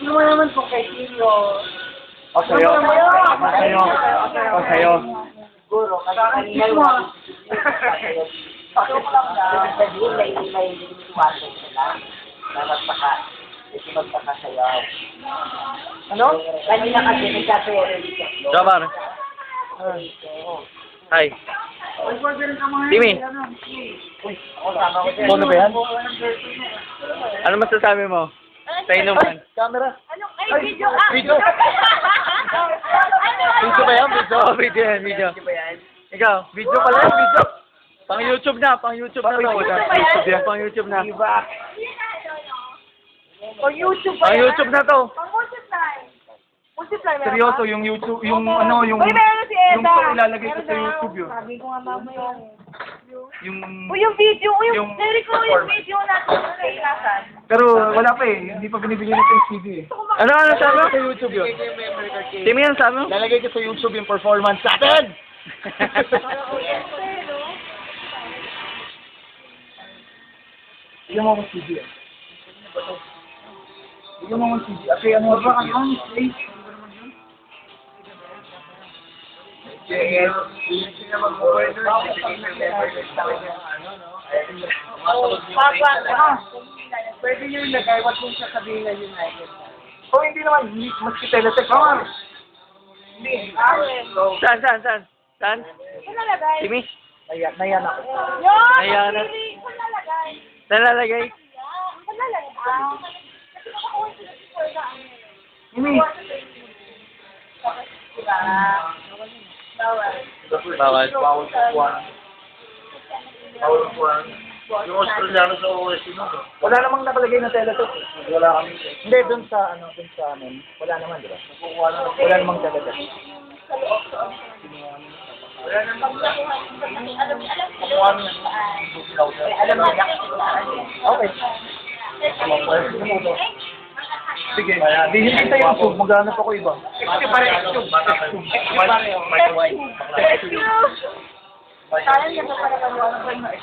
Ano naman po kay Tino? O sa'yo. O sa'yo. O sa'yo. Siguro, kasi kanina yung mga Paso ko lang na, sabihin may iwasan sila. Dapat baka, magpakasayaw. Ano? Kanina kasi nagsasayaw rin siya. Jabar. Hi. Timmy. Uy, ako sama ko dyan. Bono ba yan? Ano masasabi mo? Sa inuman. Camera. Ay, video! Ah! Video. Video ba yan? Video. Oh, video yan, video. Ikaw, video pala yan, video. Pang YouTube na, pang YouTube na. Pang YouTube na. Diba? O YouTube ba Pang yan? YouTube na to. Pang multiply. Multiply meron Seryoso, ba? yung YouTube, yung ano, yung... Uy, meron si Eda. Yung pag ilalagay ko Meron sa daw. YouTube yun. Sabi ko nga mamaya. Yung... Uy, yung video. Uy, Yung Derek ko yung video natin. Okay, nasan? Pero wala pa eh, hindi pa binibigyan ng CD eh. Ano sabi mo? Sa YouTube yun. Timmy, ano sabi mo? Lalagay ko sa YouTube yung performance natin! Bigyan mo akong CD eh. Bigyan mo akong CD. Okay, ano ba? Ano? Pwede nyo ilagay, wag mong sasabihin na United. Oh, hindi naman. Maski teletext naman. Hindi. Saan? Saan? Saan nalagay? Timmy? Nayan ako. Yun! Ayan na. Saan nalagay? Nalalagay? Saan nalagay? Kasi makakuha sila sa Mimi. Bawal. Bawal. Yung Australiano sa OSC no? Wala namang nakalagay na teletext. Wala kami. Hindi, dun sa amin. Wala naman, di ba? Wala namang teletext. Okay. Sige, di hindi sa YouTube. Maghanap ako iba. Sayang, ganda pa naman.